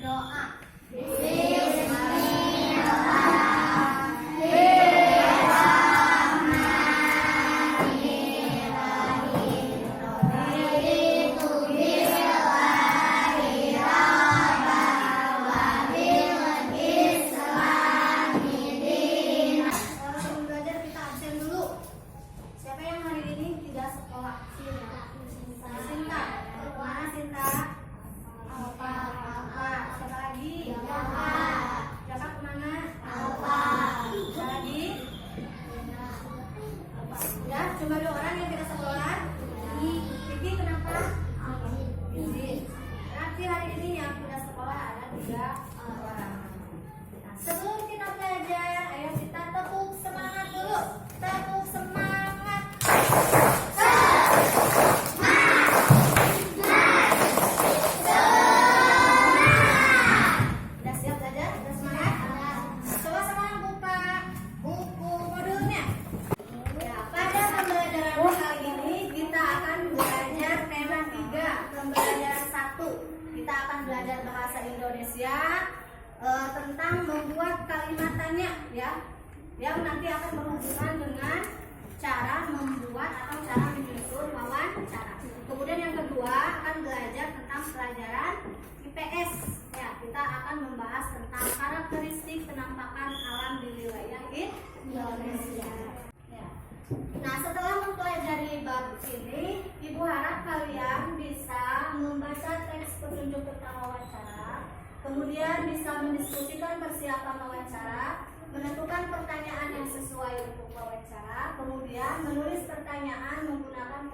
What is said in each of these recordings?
berdoa. Cuma 2 orang yang tidak sekolah. Vivi kenapa? Berarti hari ini yang tidak sekolah ada 3 orang. Nah, sebelum kita belajar, ayo kita tepuk semangat dulu. Tepuk semangat. Udah siap belajar? Udah semangat? Coba sama buka buku modulnya. Kali ini kita akan belajar tema 3. Pembelajaran 1 kita akan belajar bahasa Indonesia tentang membuat kalimat tanya, ya, yang nanti akan berhubungan dengan cara membuat atau cara menyusun wawancara. Kemudian yang kedua akan belajar tentang pelajaran IPS, ya, kita akan membahas tentang karakteristik penampakan alam di wilayah Indonesia. Nah, setelah mempelajari bab ini, Ibu harap kalian bisa membaca teks petunjuk tentang wawancara, kemudian bisa mendiskusikan persiapan wawancara, menentukan pertanyaan yang sesuai untuk wawancara, kemudian menulis pertanyaan menggunakan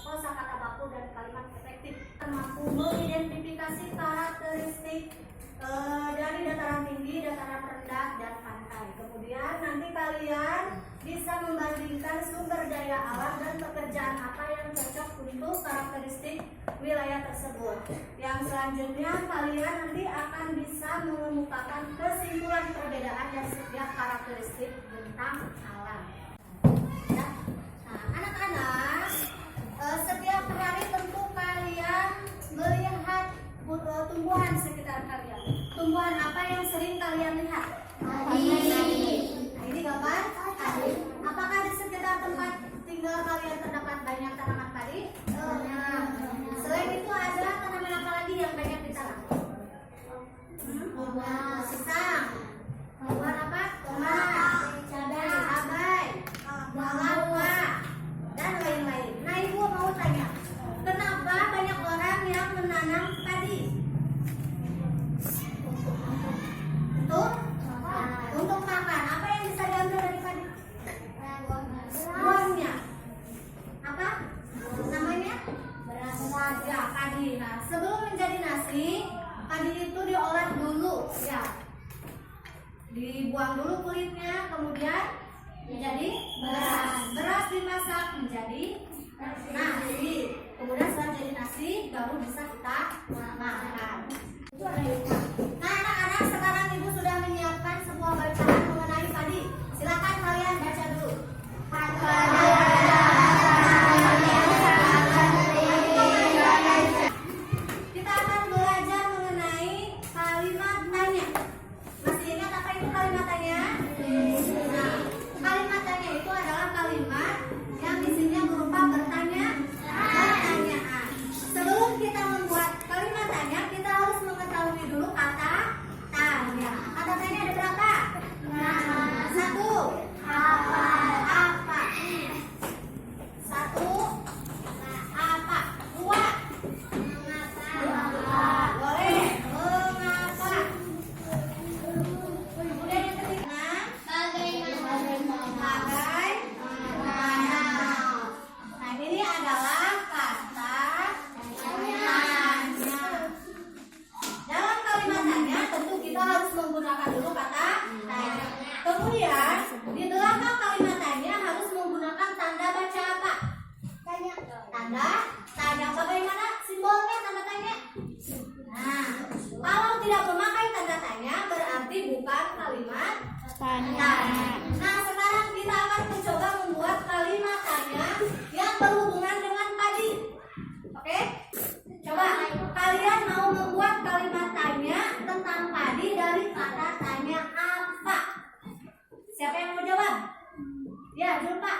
kosakata baku dan kalimat efektif, mampu mengidentifikasi karakteristik dari dataran tinggi, dataran rendah, dan pantai. Kemudian nanti kalian bisa membandingkan sumber daya alam dan pekerjaan apa yang cocok untuk karakteristik wilayah tersebut. Yang selanjutnya kalian nanti akan bisa mengemukakan kesimpulan perbedaan dari setiap karakteristik tentang alam. Ya. Nah, anak-anak, setiap hari tentu kalian melihat tumbuhan sekitar kalian. Tumbuhan apa yang sering kalian lihat? Ini gambar. Apakah di sekitar tempat tinggal kalian terdapat banyak tanaman padi? Selain itu ada tanaman apa lagi yang banyak ditanam? Pisang. Buah apa? Tomat, cabai, kelapa, dan lain-lain. Nah, Ibu mau tanya, kenapa banyak orang yang menanam padi? Untuk makan. Apa yang bisa diambil dari padi? Buahnya. Apa? Namanya? Beras. Ya, padi. Nah, sebelum menjadi nasi, padi itu diolah dulu, ya. Dibuang dulu kulitnya, kemudian menjadi beras. Beras dimasak menjadi nasi. Kemudian setelah jadi nasi, baru bisa kita makan. Itu ada yang. Nah, anak-anak, sekarang Ibu sudah menyiapkan sebuah bacaan mengenai padi. Silakan kalian baca dulu. Kita akan belajar mengenai kalimat tanya. Masih ingat apa itu kalimat tanya? Nah, kalimat tanya itu adalah kalimat yang isinya berupa pertanyaan. Sebelum kita membuat kalimat tanya, kita harus mengetahui dulu kata tanya. Kata tanya ada berapa? 1. Apa? 1. Apa? 2. Boleh. Mengapa? Kemudian yang ketiga, bagaimana? Nah, ini adalah kata tanya. Dalam kalimat tanya tentu kita harus menggunakan dulu kata tanya. Kemudian di belakang kalimat tanya harus menggunakan tanda baca apa? Tanda tanya. Bagaimana simbolnya tanda tanya? Nah, kalau tidak memakai tanda tanya berarti bukan kalimat tanya. Nah, sekarang kita akan mencoba membuat kalimat tanya yang berhubungan dengan padi. Oke? Coba Kalian mau membuat kalimat tanya tentang padi dari kata tanya apa? Siapa yang mau jawab? Ya, Julpa.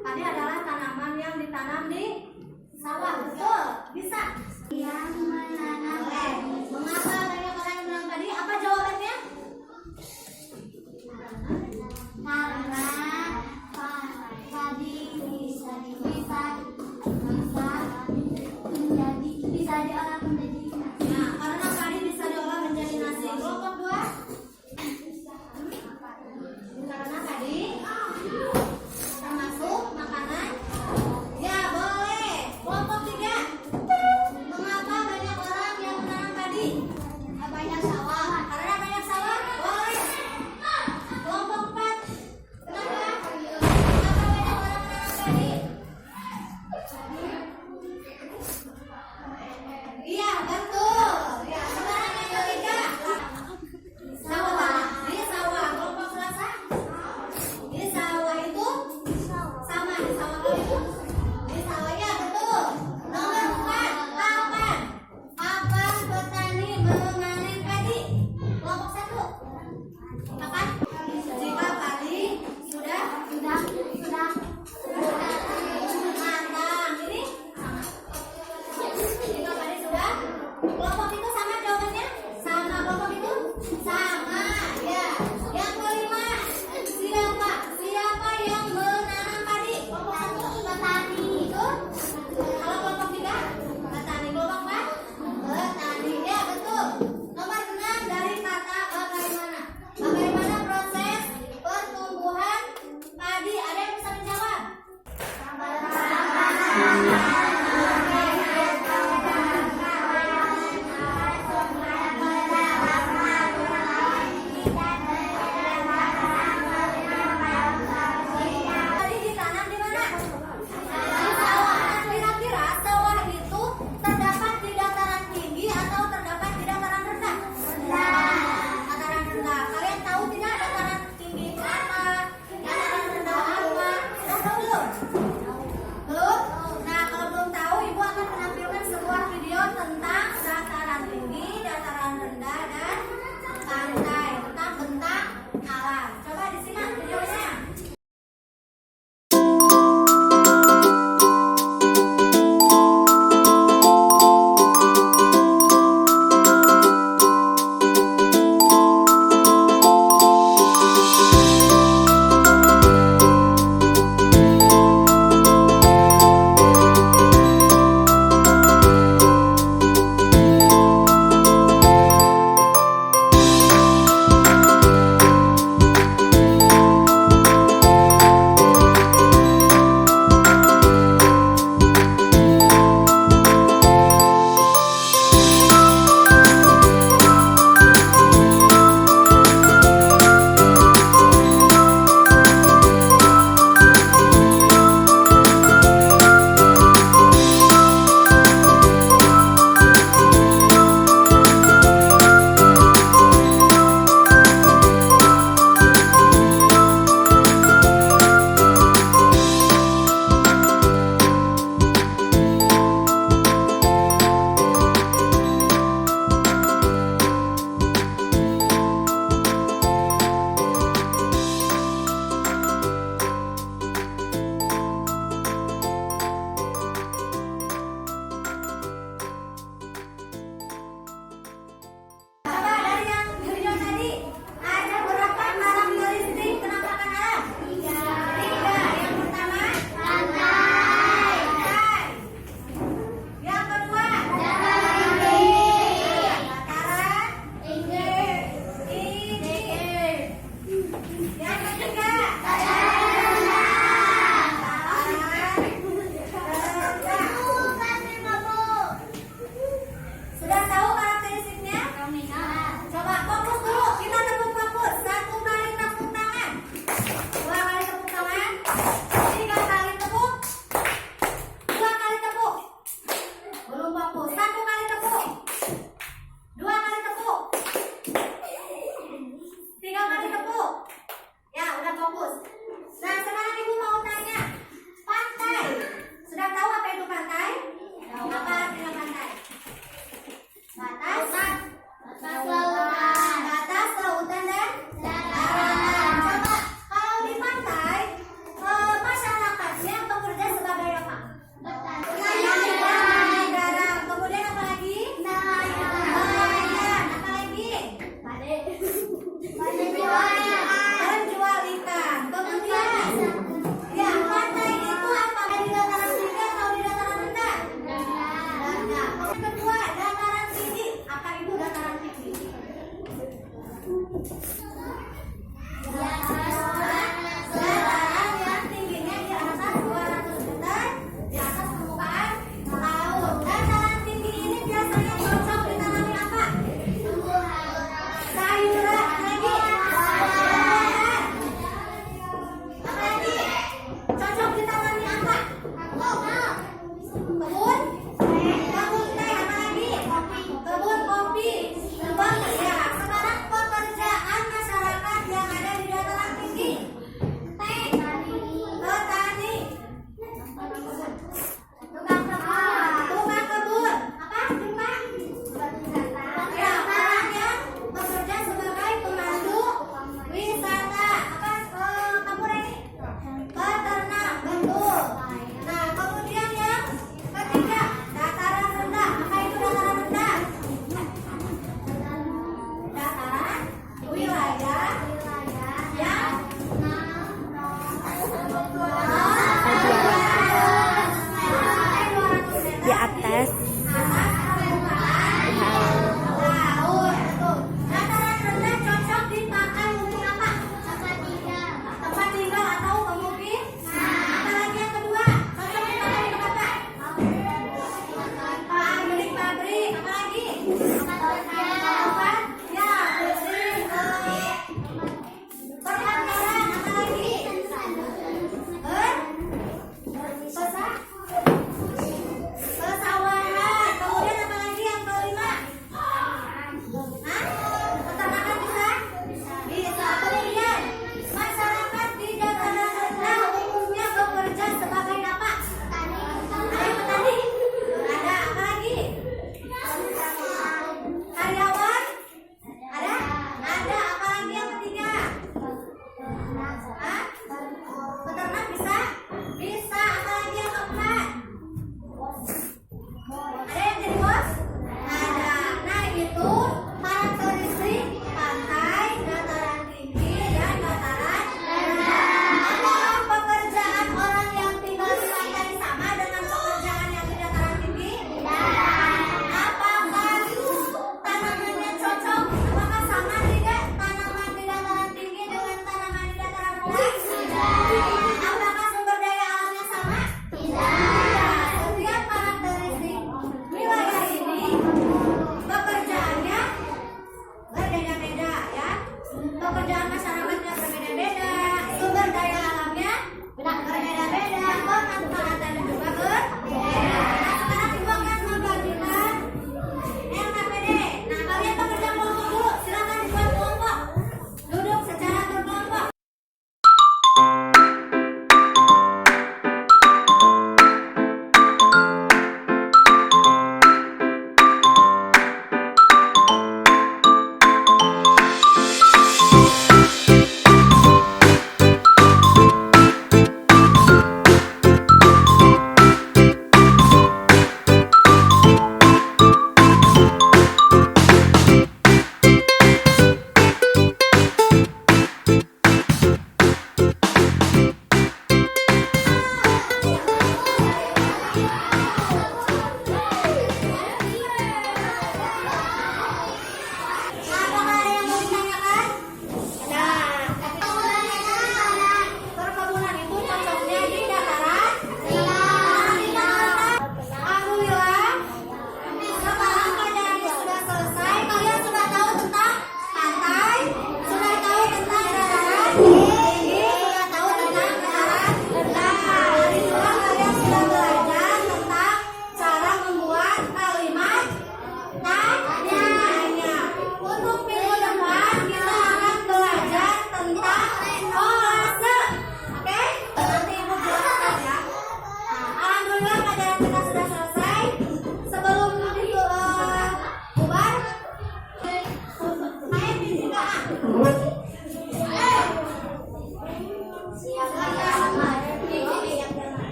Padi adalah tanaman yang ditanam di sawah, betul?